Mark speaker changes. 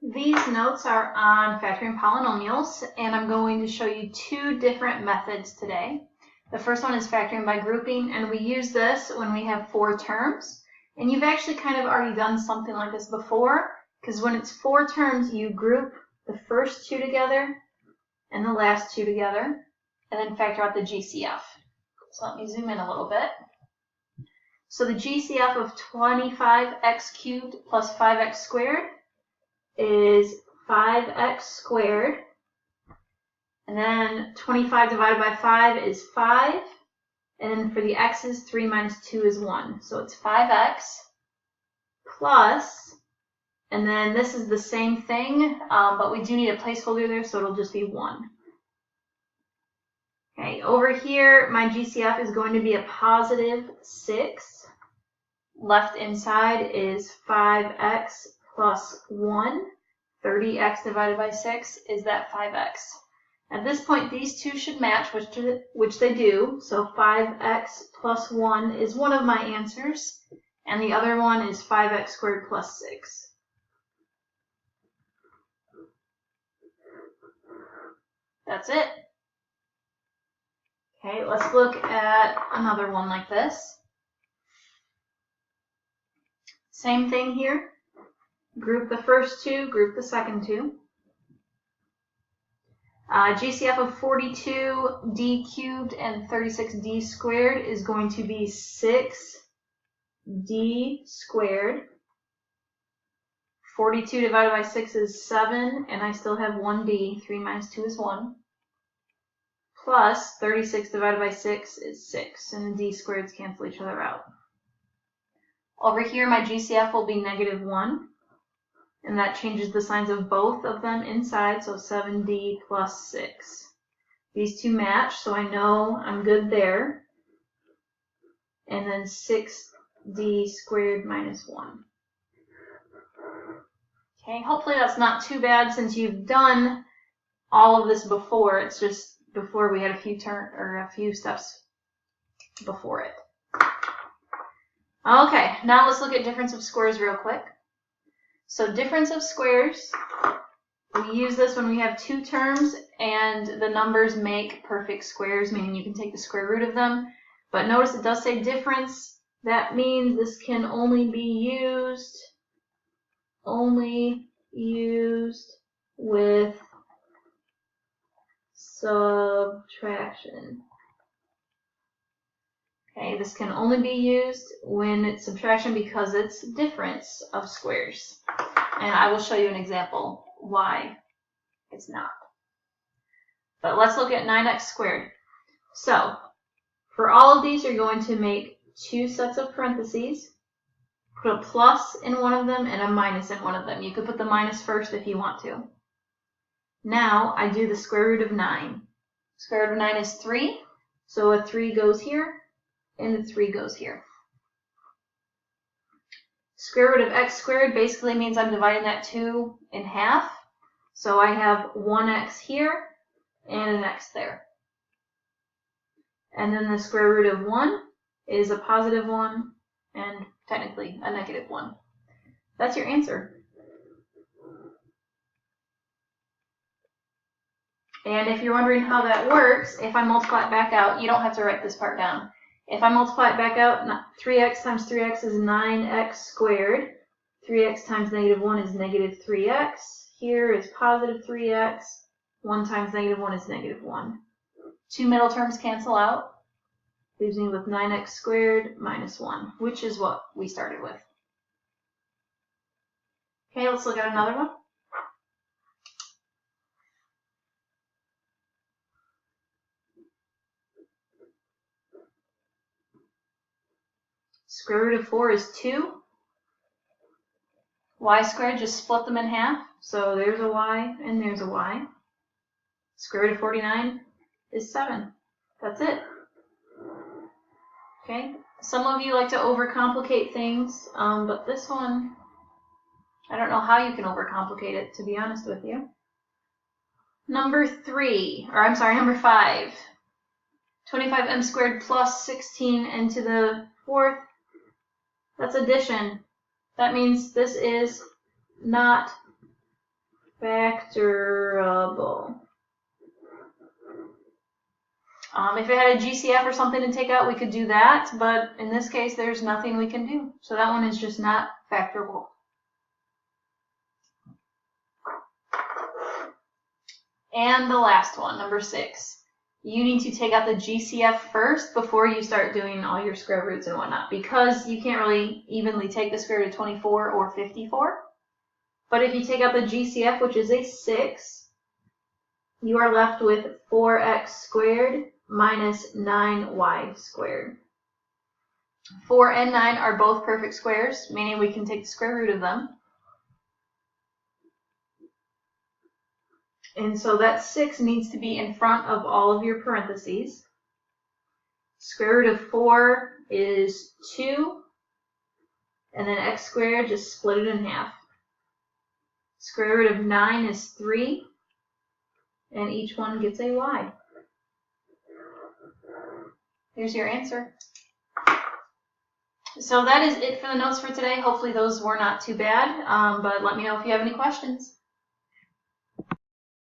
Speaker 1: These notes are on factoring polynomials, and I'm going to show you two different methods today. The first one is factoring by grouping, and we use this when we have four terms. And you've actually kind of already done something like this before, because when it's four terms, you group the first two together and the last two together, and then factor out the GCF. So let me zoom in a little bit. So the GCF of 25x cubed plus 5x squared is 5x squared, and then 25 divided by 5 is 5, and then for the x's, 3 minus 2 is 1. So it's 5x plus, and then this is the same thing, but we do need a placeholder there, so it'll just be 1. Okay, over here, my GCF is going to be a positive 6. Left inside is 5x plus 1. 30x divided by 6 is that 5x. At this point, these two should match, which they do. So 5x plus 1 is one of my answers, and the other one is 5x squared plus 6. That's it. Okay, let's look at another one like this. Same thing here. Group the first two, group the second two. GCF of 42d cubed and 36d squared is going to be 6d squared. 42 divided by 6 is 7, and I still have 1d. 3 minus 2 is 1. Plus 36 divided by 6 is 6, and the d squareds cancel each other out. Over here, my GCF will be negative 1. And that changes the signs of both of them inside, so 7d plus 6. These two match, so I know I'm good there. And then 6d squared minus 1. Okay, hopefully that's not too bad since you've done all of this before. It's just before we had a few steps before it. Okay, now let's look at difference of squares real quick. So difference of squares, we use this when we have two terms and the numbers make perfect squares, meaning you can take the square root of them. But notice it does say difference. That means this can only be used with subtraction. Okay, this can only be used when it's subtraction because it's difference of squares. And I will show you an example why it's not. But let's look at 9x squared. So, for all of these, you're going to make two sets of parentheses, put a plus in one of them and a minus in one of them. You could put the minus first if you want to. Now, I do the square root of 9. Square root of 9 is 3, so a 3 goes here, and the 3 goes here. Square root of x squared basically means I'm dividing that 2 in half. So I have 1x here and an x there. And then the square root of 1 is a positive 1 and technically a negative 1. That's your answer. And if you're wondering how that works, if I multiply it back out, you don't have to write this part down. If I multiply it back out, 3x times 3x is 9x squared. 3x times negative 1 is negative 3x. Here is positive 3x. 1 times negative 1 is negative 1. Two middle terms cancel out. Leaves me with 9x squared minus 1, which is what we started with. Okay, let's look at another one. Square root of 4 is 2. Y squared, just split them in half. So there's a y and there's a y. Square root of 49 is 7. That's it. Okay. Some of you like to overcomplicate things, but this one, I don't know how you can overcomplicate it, to be honest with you. Number 5. 25m squared plus 16n to the 4th. That's addition. That means this is not factorable. If it had a GCF or something to take out, we could do that, but in this case, there's nothing we can do. So that one is just not factorable. And the last one, number 6. You need to take out the GCF first before you start doing all your square roots and whatnot, because you can't really evenly take the square root of 24 or 54. But if you take out the GCF, which is a 6, you are left with 4x squared minus 9y squared. 4 and 9 are both perfect squares, meaning we can take the square root of them. And so that 6 needs to be in front of all of your parentheses. Square root of 4 is 2, and then x squared, just split it in half. Square root of 9 is 3, and each one gets a y. Here's your answer. So that is it for the notes for today. Hopefully those were not too bad, but let me know if you have any questions.